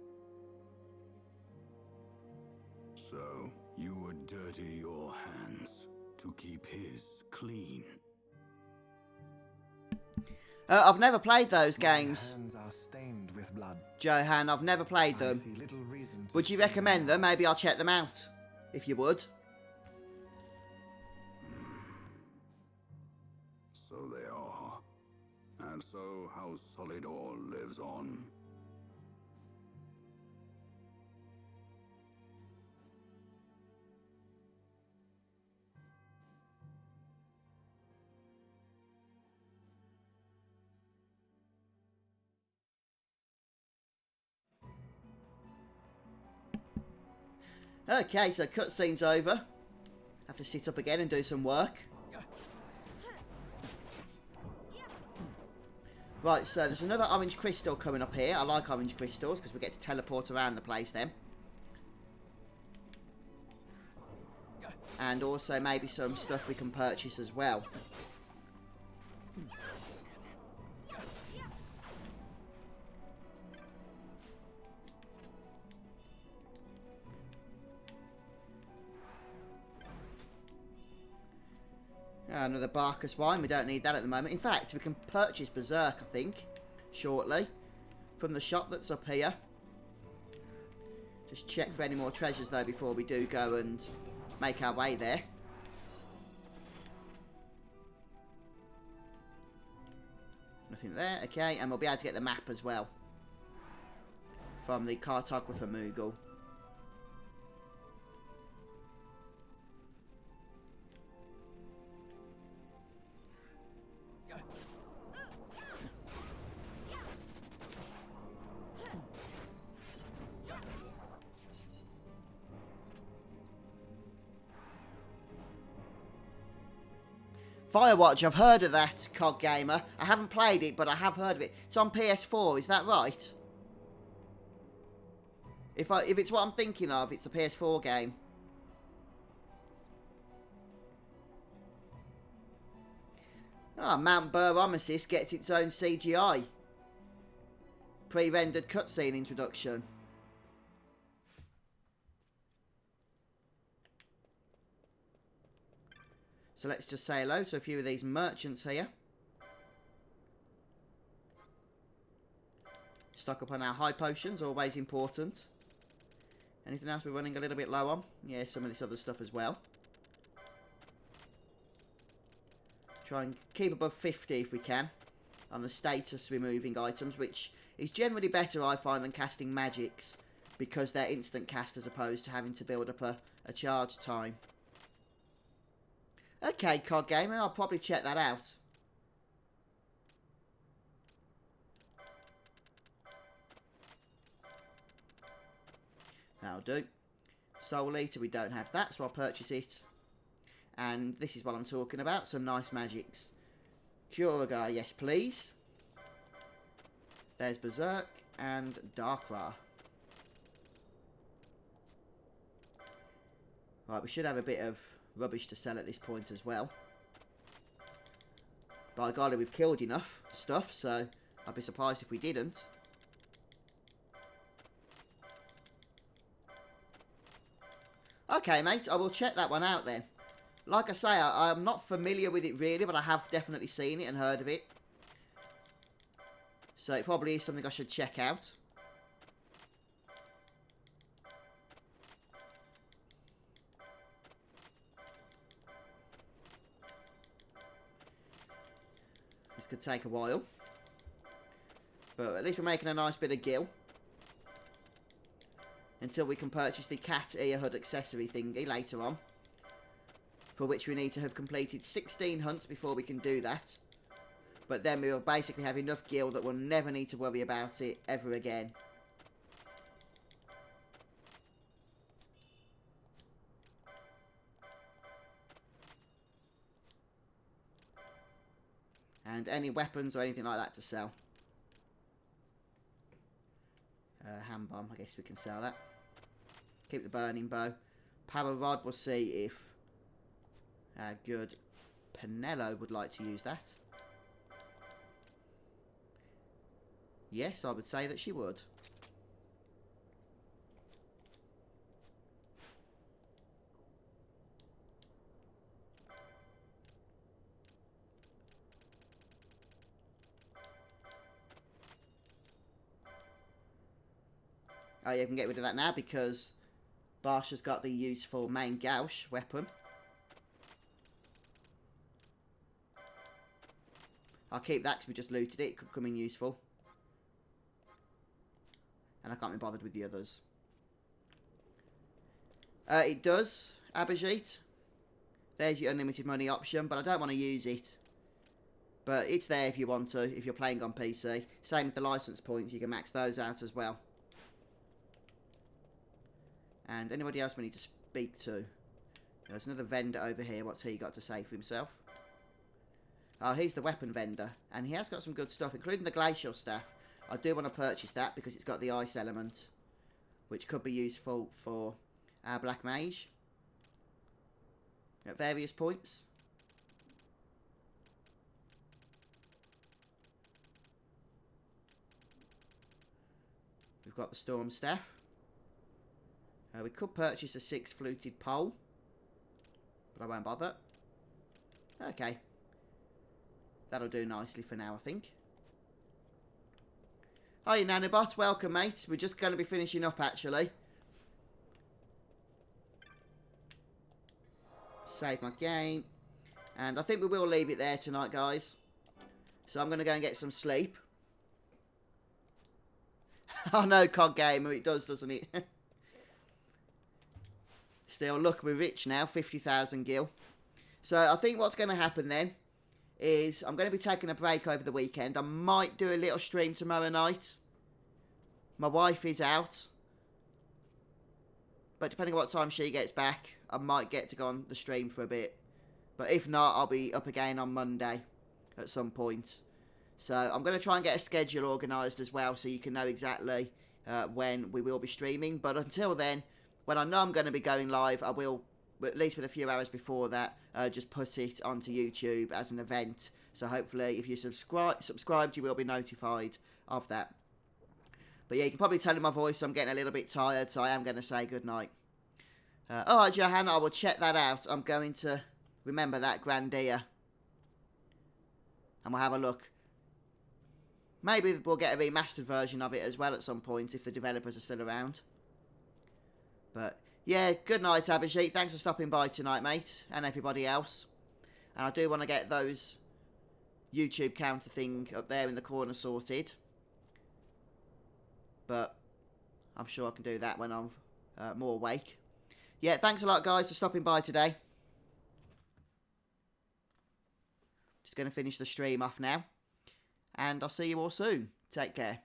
So, you would dirty your hands to keep his clean. I've never played those games. My hands are stained with blood. Johan, I've never played I them. see little reason to Would you stain recommend them? Maybe I'll check them out, if you would. So they are. And so House Solidor lives on. Okay, so cutscene's over. Have to sit up again and do some work. Right, so there's another orange crystal coming up here. I like orange crystals because we get to teleport around the place then. And also maybe some stuff we can purchase as well. Another Barcus wine. We don't need that at the moment. In fact, we can purchase Berserk, I think, shortly. From the shop that's up here. Just check for any more treasures, though, before we do go and make our way there. Nothing there. Okay, and we'll be able to get the map as well. From the cartographer Moogle. Firewatch, I've heard of that, COG Gamer. I haven't played it, but I have heard of it. It's on PS4, is that right? If it's what I'm thinking of, it's a PS4 game. Ah, Mount Baromesis gets its own CGI. Pre-rendered cutscene introduction. So let's just say hello to a few of these merchants here. Stock up on our high potions, always important. Anything else we're running a little bit low on? Yeah, some of this other stuff as well. Try and keep above 50 if we can on the status removing items, which is generally better, I find, than casting magics because they're instant cast as opposed to having to build up a charge time. Okay, COD Gamer, I'll probably check that out. That'll do. Soul Eater, we don't have that, so I'll purchase it. And this is what I'm talking about, some nice magics. Curagar, yes please. There's Berserk and Darkra. Right, we should have a bit of rubbish to sell at this point as well. By golly, we've killed enough stuff, so I'd be surprised if we didn't. Okay, mate, I will check that one out then. Like I say, I'm not familiar with it really, but I have definitely seen it and heard of it. So it probably is something I should check out. This could take a while. But at least we're making a nice bit of gil. until we can purchase the cat ear hood accessory thingy later on. For which we need to have completed 16 hunts before we can do that. But then we will basically have enough gil that we'll never need to worry about it ever again. And any weapons or anything like that to sell. Hand bomb, I guess we can sell that. Keep the burning bow. Power rod, we'll see if our good Penello would like to use that. Yes, I would say that she would. Oh yeah, we can get rid of that now because Barsh has got the useful main gouge weapon. I'll keep that because we just looted it. It could come in useful. And I can't be bothered with the others. It does, Abhijit. There's your unlimited money option, but I don't want to use it. But it's there if you want to, if you're playing on PC. Same with the license points, you can max those out as well. And anybody else we need to speak to? There's another vendor over here. What's he got to say for himself? Oh, he's the weapon vendor. And he has got some good stuff, including the glacial staff. I do want to purchase that because it's got the ice element, which could be useful for our black mage at various points. We've got the storm staff. We could purchase a 6 fluted pole, but I won't bother. Okay. That'll do nicely for now, I think. Hi, Nanobot. Welcome, mate. We're just going to be finishing up, actually. Save my game. And I think we will leave it there tonight, guys. So I'm going to go and get some sleep. I know, COD Gamer. It does, doesn't it? Still, look, we're rich now. 50,000 gil. So I think what's going to happen then is I'm going to be taking a break over the weekend. I might do a little stream tomorrow night. My wife is out. But depending on what time she gets back, I might get to go on the stream for a bit. But if not, I'll be up again on Monday at some point. So I'm going to try and get a schedule organised as well so you can know exactly when we will be streaming. But until then, when I know I'm going to be going live, I will, at least with a few hours before that, just put it onto YouTube as an event. So hopefully, if you subscribed, you will be notified of that. But yeah, you can probably tell in my voice I'm getting a little bit tired, so I am going to say goodnight. Alright, Johan, I will check that out. I'm going to remember that Grandia. And we'll have a look. Maybe we'll get a remastered version of it as well at some point, if the developers are still around. But yeah, good night, Abhijit. Thanks for stopping by tonight, mate, and everybody else. And I do want to get those YouTube counter thing up there in the corner sorted. But I'm sure I can do that when I'm more awake. Yeah, thanks a lot, guys, for stopping by today. Just going to finish the stream off now. And I'll see you all soon. Take care.